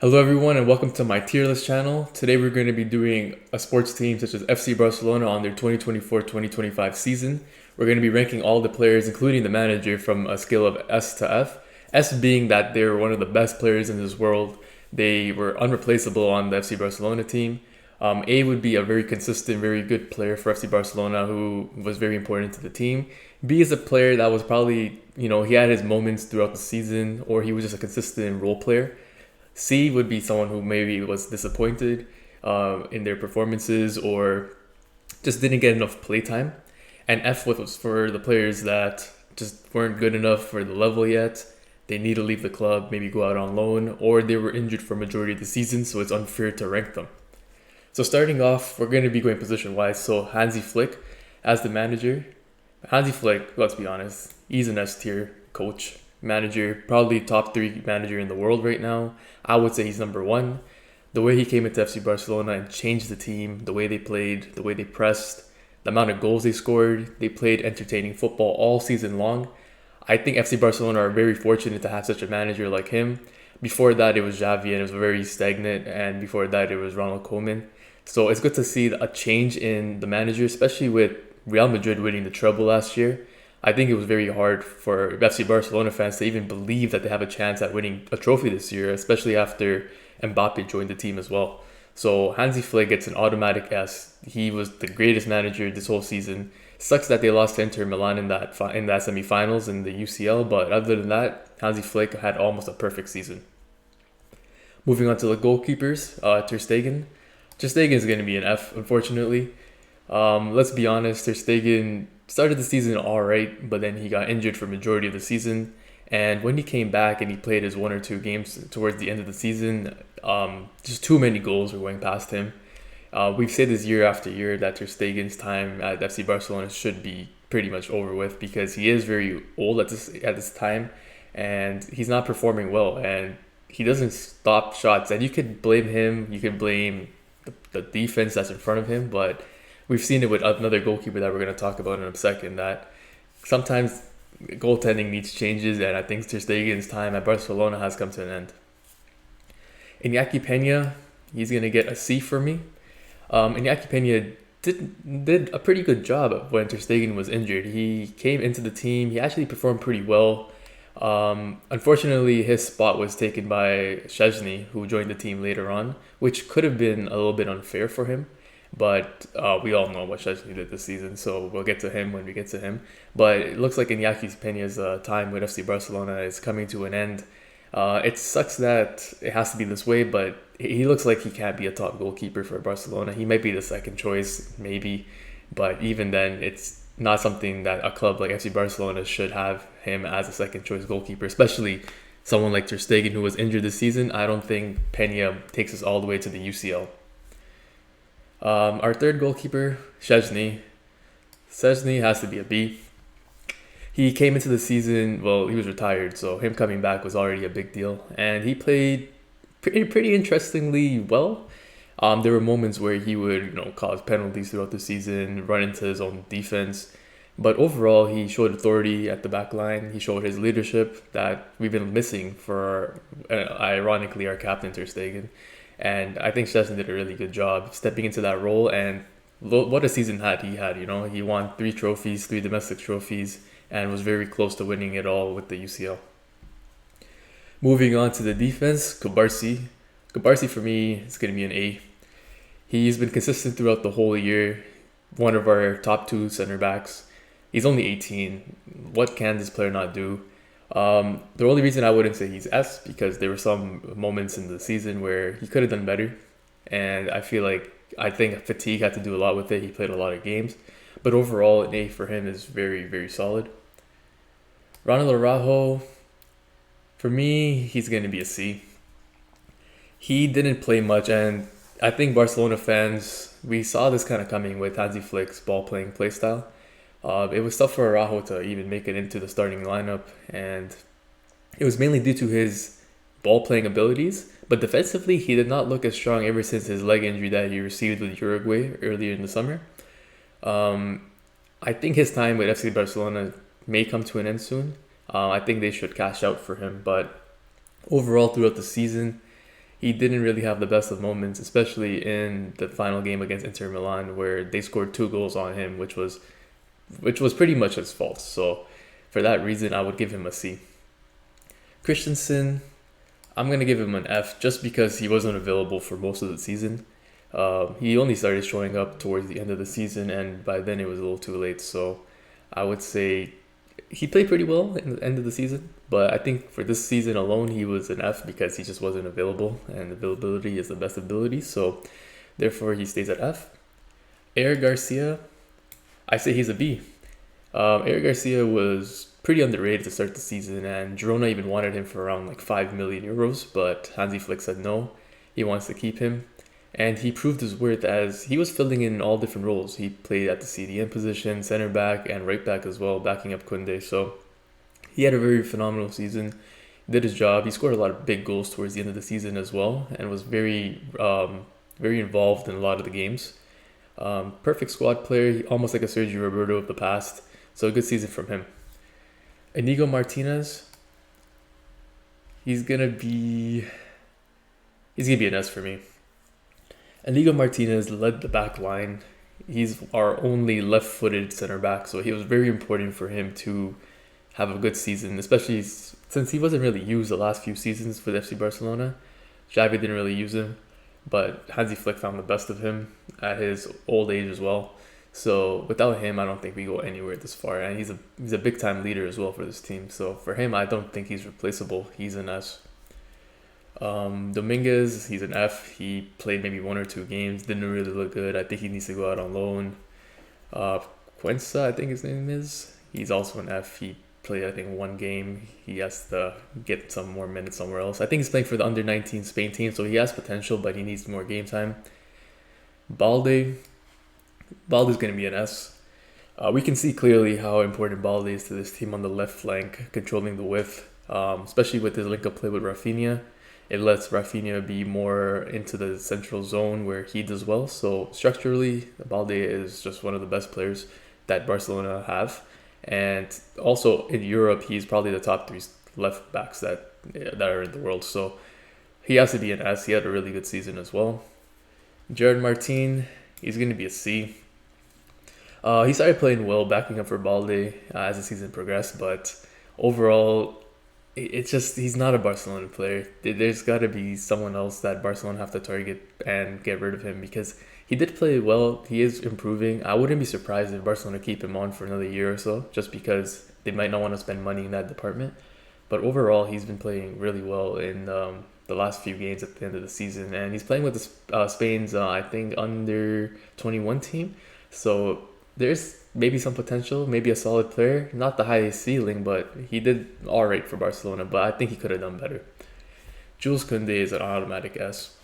Hello everyone and welcome to my tier list channel. Today we're going to be doing a sports team such as FC Barcelona on their 2024-2025 season. We're going to be ranking all the players including the manager from a scale of S to F. S being that they're one of the best players in this world. They were unreplaceable on the FC Barcelona team. A would be a very consistent, very good player for FC Barcelona who was very important to the team. B is a player that was probably, he had his moments throughout the season or he was just a consistent role player. C would be someone who maybe was disappointed in their performances or just didn't get enough playtime. And F was for the players that just weren't good enough for the level yet. They need to leave the club, maybe go out on loan, or they were injured for a majority of the season, so it's unfair to rank them. So starting off, we're going to be going position-wise. So Hansi Flick as the manager. Hansi Flick, let's be honest, he's an S tier coach, manager, probably top three manager in the world right now. I would say he's number one. The way he came into FC Barcelona and changed the team, the way they played, the way they pressed, the amount of goals they scored, they played entertaining football all season long. I think FC Barcelona are very fortunate to have such a manager like him. Before that, it was Xavi and it was very stagnant, and before that, it was Ronald Koeman. So it's good to see a change in the manager, especially with Real Madrid winning the treble last year. I think it was very hard for FC Barcelona fans to even believe that they have a chance at winning a trophy this year, especially after Mbappe joined the team as well. So Hansi Flick gets an automatic S. He was the greatest manager this whole season. Sucks that they lost to Inter Milan in that semifinals in the UCL, but other than that, Hansi Flick had almost a perfect season. Moving on to the goalkeepers, Ter Stegen. Ter Stegen is going to be an F, unfortunately. Let's be honest, Ter Stegen started the season all right, but then he got injured for majority of the season. And when he came back and he played his one or two games towards the end of the season, just too many goals were going past him. We've said this year after year that Ter Stegen's time at FC Barcelona should be pretty much over with because he is very old at this time, and he's not performing well, and he doesn't stop shots. And you could blame him, you could blame the defense that's in front of him, but we've seen it with another goalkeeper that we're going to talk about in a second that sometimes goaltending needs changes, and I think Ter Stegen's time at Barcelona has come to an end. Iñaki Peña, he's going to get a C for me. Iñaki Peña did a pretty good job when Ter Stegen was injured. He came into the team. He actually performed pretty well. Unfortunately, his spot was taken by Szczesny, who joined the team later on, which could have been a little bit unfair for him. But we all know what Szczesny did this season, so we'll get to him when we get to him. But it looks like Iñaki Peña's time with FC Barcelona is coming to an end. It sucks that it has to be this way, but he looks like he can't be a top goalkeeper for Barcelona. He might be the second choice, maybe, but even then, it's not something that a club like FC Barcelona should have him as a second choice goalkeeper, especially someone like Ter Stegen who was injured this season. I don't think Peña takes us all the way to the UCL. Our third goalkeeper, Szczesny. Szczesny has to be a B. He came into the season, well, he was retired, so him coming back was already a big deal. And he played pretty interestingly well. There were moments where he would, cause penalties throughout the season, run into his own defense. But overall, he showed authority at the back line. He showed his leadership that we've been missing for, ironically, our captain, Ter Stegen. And I think Szczesny did a really good job stepping into that role. And what a season he had. He won 3 trophies, 3 domestic trophies, and was very close to winning it all with the UCL. Moving on to the defense, Kubarsi. Kubarsi for me is going to be an A. He's been consistent throughout the whole year. One of our top 2 center backs. He's only 18. What can this player not do? The only reason I wouldn't say he's S because there were some moments in the season where he could have done better, and I think fatigue had to do a lot with it. He played a lot of games, but overall an A for him is very, very solid. Ronald Araujo, for me, he's going to be a C. He didn't play much, and I think Barcelona fans, we saw this kind of coming with Hansi Flick's ball playing play style. It was tough for Araujo to even make it into the starting lineup, and it was mainly due to his ball playing abilities. But defensively, he did not look as strong ever since his leg injury that he received with Uruguay earlier in the summer. I think his time with FC Barcelona may come to an end soon. I think they should cash out for him, but overall throughout the season, he didn't really have the best of moments, especially in the final game against Inter Milan, where they scored 2 goals on him, which was pretty much his fault. So for that reason, I would give him a C. Christensen, I'm gonna give him an F just because he wasn't available for most of the season. He only started showing up towards the end of the season, and by then it was a little too late. So I would say he played pretty well in the end of the season, but I think for this season alone, he was an F because he just wasn't available, and availability is the best ability. So therefore, he stays at F. Eric Garcia, I say he's a B. Eric Garcia was pretty underrated to start the season, and Girona even wanted him for around like 5 million euros, but Hansi Flick said no. He wants to keep him, and he proved his worth as he was filling in all different roles. He played at the CDM position, center back, and right back as well, backing up Koundé. So he had a very phenomenal season. Did his job. He scored a lot of big goals towards the end of the season as well, and was very involved in a lot of the games. Perfect squad player, almost like a Sergio Roberto of the past. So a good season from him. Inigo Martinez, he's gonna be an S for me. Inigo Martinez led the back line. He's our only left-footed center back, so it was very important for him to have a good season, especially since he wasn't really used the last few seasons with FC Barcelona. Xavi didn't really use him, but Hansi Flick found the best of him at his old age as well. So without him, I don't think we go anywhere this far, and he's a big time leader as well for this team. So for him, I don't think he's replaceable. He's an S. Dominguez, he's an F. He played maybe 1 or 2 games, didn't really look good. I think he needs to go out on loan. Cuenca, I think his name is. He's also an F. He played, I think, 1 game. He has to get some more minutes somewhere else. I think he's playing for the under-19 Spain team, so he has potential, but he needs more game time. Balde's going to be an S. We can see clearly how important Balde is to this team on the left flank, controlling the width, especially with his link-up play with Rafinha. It lets Rafinha be more into the central zone where he does well. So structurally, Balde is just one of the best players that Barcelona have. And also in Europe, he's probably the top 3 left backs that are in the world. So he has to be an S. He had a really good season as well. Jared Martin, he's going to be a C. He started playing well, backing up for Balde as the season progressed, but overall, it's just he's not a Barcelona player. There's got to be someone else that Barcelona have to target and get rid of him because he did play well. He is improving. I wouldn't be surprised if Barcelona keep him on for another year or so, just because they might not want to spend money in that department. But overall, he's been playing really well in the last few games at the end of the season, and he's playing with Spain's I think under 21 team. So there's maybe some potential, maybe a solid player. Not the highest ceiling, but he did all right for Barcelona, but I think he could have done better. Jules Koundé is an automatic S.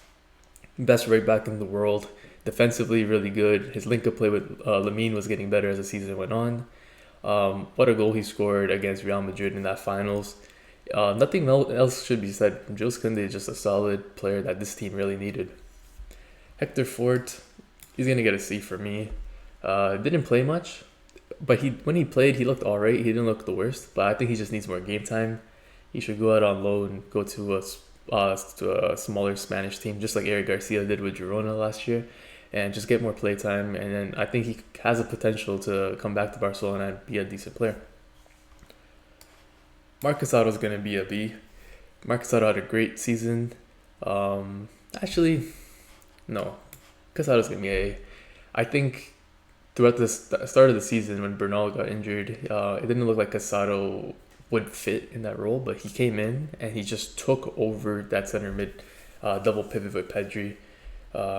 Best right back in the world. Defensively, really good. His link-up play with Lamine was getting better as the season went on. What a goal he scored against Real Madrid in that finals. Nothing else should be said. Jules Koundé is just a solid player that this team really needed. Hector Fort, he's going to get a C for me. Didn't play much, but when he played, he looked all right. He didn't look the worst, but I think he just needs more game time. He should go out on loan, go to a smaller Spanish team, just like Eric Garcia did with Girona last year, and just get more play time. And then I think he has a potential to come back to Barcelona and be a decent player. Marc Casado is going to be a B. Marc Casado had a great season. Actually, no. Casado's going to be an A. I think throughout the start of the season when Bernal got injured, it didn't look like Casado would fit in that role, but he came in and he just took over that center mid double pivot with Pedri.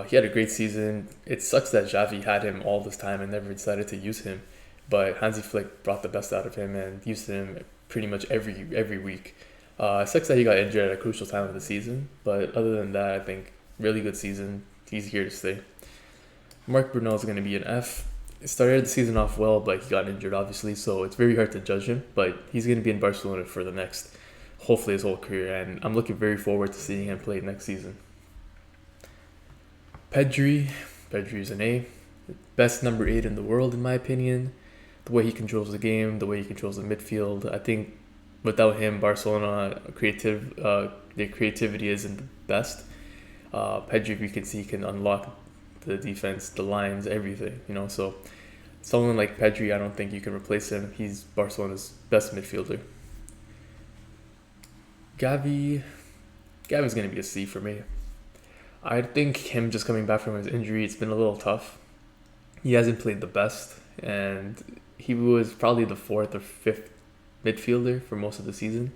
He had a great season. It sucks that Xavi had him all this time and never decided to use him, but Hansi Flick brought the best out of him and used him pretty much every week. It sucks that he got injured at a crucial time of the season, but other than that, I think really good season. He's here to stay. Marc Brunel is going to be an F. It started the season off well, but he got injured, obviously, so it's very hard to judge him. But he's going to be in Barcelona for the next, hopefully, his whole career, and I'm looking very forward to seeing him play next season. Pedri's an A. Best number 8 in the world, in my opinion. The way he controls the game, the way he controls the midfield. I think without him, Barcelona their creativity isn't the best. Pedri, we can see, can unlock the defense, the lines, everything. So someone like Pedri, I don't think you can replace him. He's Barcelona's best midfielder. Gavi, Gavi's gonna be a C for me. I think him just coming back from his injury, it's been a little tough. He hasn't played the best, and he was probably the fourth or fifth midfielder for most of the season.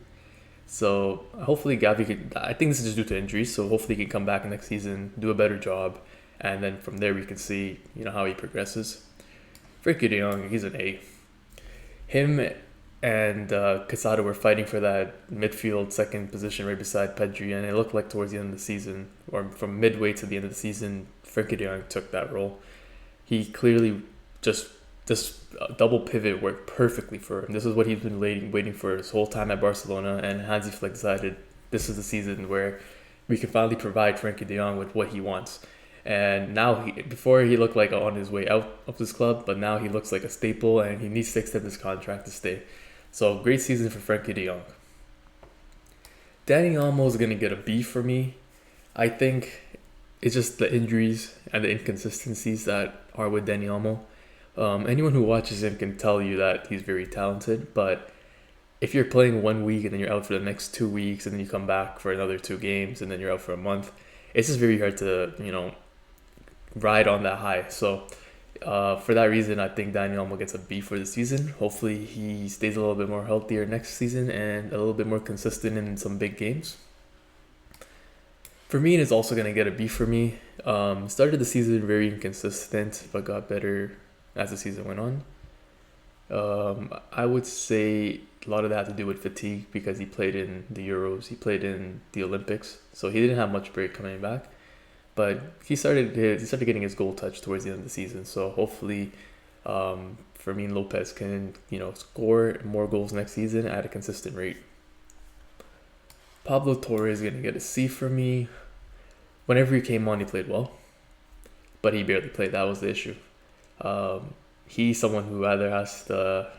So hopefully Gavi could. I think this is just due to injuries. So hopefully he can come back next season, do a better job, and then from there we can see how he progresses. Frankie De Jong, he's an A. Him and Casado were fighting for that midfield second position right beside Pedri, and it looked like towards the end of the season, or from midway to the end of the season, Frankie De Jong took that role. He clearly just this double pivot worked perfectly for him. This is what he's been waiting for his whole time at Barcelona, and Hansi Flick decided this is the season where we can finally provide Frankie De Jong with what he wants. And now, before he looked like on his way out of this club, but now he looks like a staple, and he needs to extend his contract to stay. So great season for Frankie De Jong. Dani Olmo is gonna get a B for me. I think it's just the injuries and the inconsistencies that are with Dani Olmo. Anyone who watches him can tell you that he's very talented, but if you're playing 1 week and then you're out for the next 2 weeks and then you come back for another 2 games and then you're out for a month, it's just very hard to, ride on that high. So for that reason, I think Dani Olmo gets a B for the season. Hopefully he stays a little bit more healthier next season and a little bit more consistent in some big games. Firmino is also going to get a B for me. Started the season very inconsistent, but got better as the season went on. I would say a lot of that had to do with fatigue because he played in the Euros, he played in the Olympics, so he didn't have much break coming back. But he started getting his goal touch towards the end of the season. So hopefully, Fermin Lopez can score more goals next season at a consistent rate. Pablo Torre is gonna get a C for me. Whenever he came on, he played well, but he barely played. That was the issue. He's someone who either has to,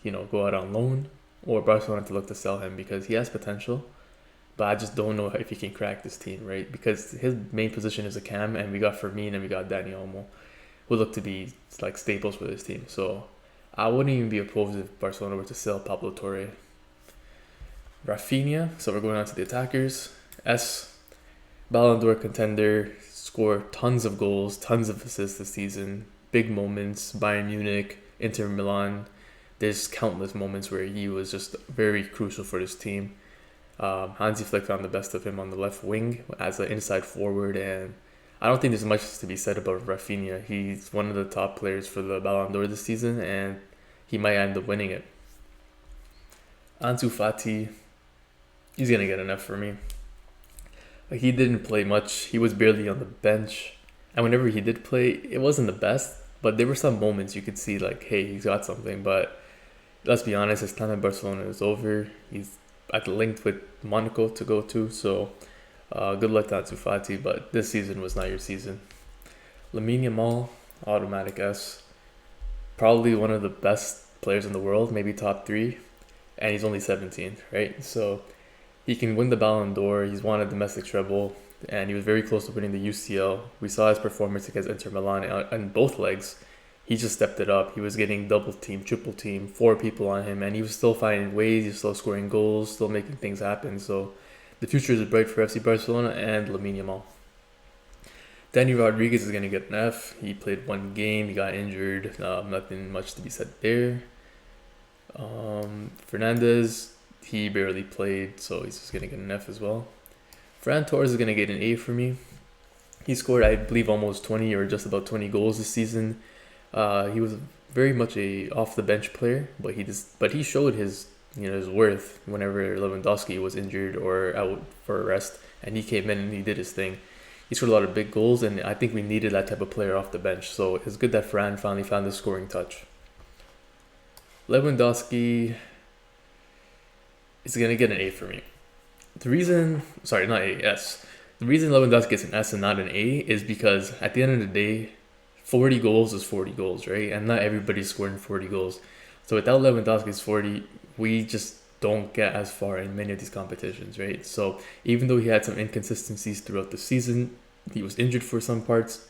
go out on loan, or Barcelona to look to sell him because he has potential. But I just don't know if he can crack this team, right? Because his main position is a cam, and we got Fermin and we got Dani Olmo, who look to be like staples for this team. So I wouldn't even be opposed if Barcelona were to sell Pablo Torre. Rafinha, so we're going on to the attackers. S, Ballon d'Or contender, scored tons of goals, tons of assists this season. Big moments, Bayern Munich, Inter Milan. There's countless moments where he was just very crucial for this team. Hansi Flick found the best of him on the left wing as an inside forward, and I don't think there's much to be said about Rafinha. He's one of the top players for the Ballon d'Or this season, and he might end up winning it. Ansu Fati, he's gonna get an F for me. He didn't play much. He was barely on the bench, and whenever he did play, it wasn't the best. But there were some moments you could see like, hey, he's got something. But let's be honest, his time at Barcelona is over. He's linked with Monaco to go to, so good luck to Ansu Fati, but this season was not your season. Lamine Yamal, automatic S. Probably one of the best players in the world, maybe top 3, and he's only 17, right? So he can win the Ballon d'Or. He's won a domestic treble, and he was very close to winning the UCL. We saw his performance against Inter Milan on both legs. He just stepped it up. He was getting double team, triple team, 4 people on him, and he was still finding ways. He was still scoring goals, still making things happen. So the future is bright for FC Barcelona and Lamine Yamal. Dani Rodriguez is going to get an F. He played 1 game. He got injured. Nothing much to be said there. Fernandez, he barely played, so he's just going to get an F as well. Ferran Torres is going to get an A for me. He scored, I believe, almost 20 or just about 20 goals this season. He was very much a off the bench player, but he showed his his worth whenever Lewandowski was injured or out for a rest, and he came in and he did his thing. He scored a lot of big goals, and I think we needed that type of player off the bench. So it's good that Ferran finally found the scoring touch. Lewandowski is gonna get an A for me. The reason Lewandowski gets an S and not an A is because at the end of the day, 40 goals is 40 goals, right? And not everybody's scoring 40 goals. So without Lewandowski's 40, we just don't get as far in many of these competitions, right? So even though he had some inconsistencies throughout the season, he was injured for some parts.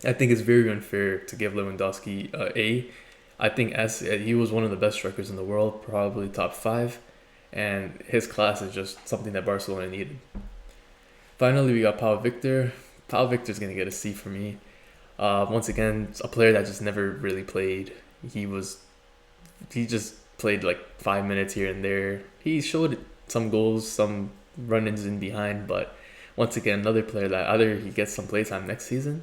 I think it's very unfair to give Lewandowski A. I think as he was one of the best strikers in the world, probably top five, and his class is just something that Barcelona needed. Finally, we got Pau Victor. Pau Victor's gonna get a C for me. Once again, a player that just never really played. He was he just played like 5 minutes here and there. He showed some goals, some run-ins in behind, but once again, another player that either he gets some playtime next season,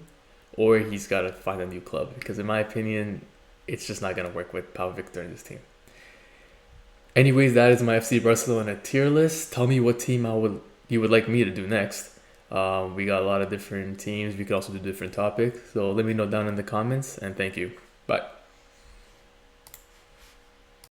or he's got to find a new club. Because in my opinion, it's just not gonna work with Pau Victor in this team. Anyways, that is my FC Barcelona tier list. Tell me what team you would like me to do next. We got a lot of different teams. We could also do different topics. So let me know down in the comments, and thank you. Bye.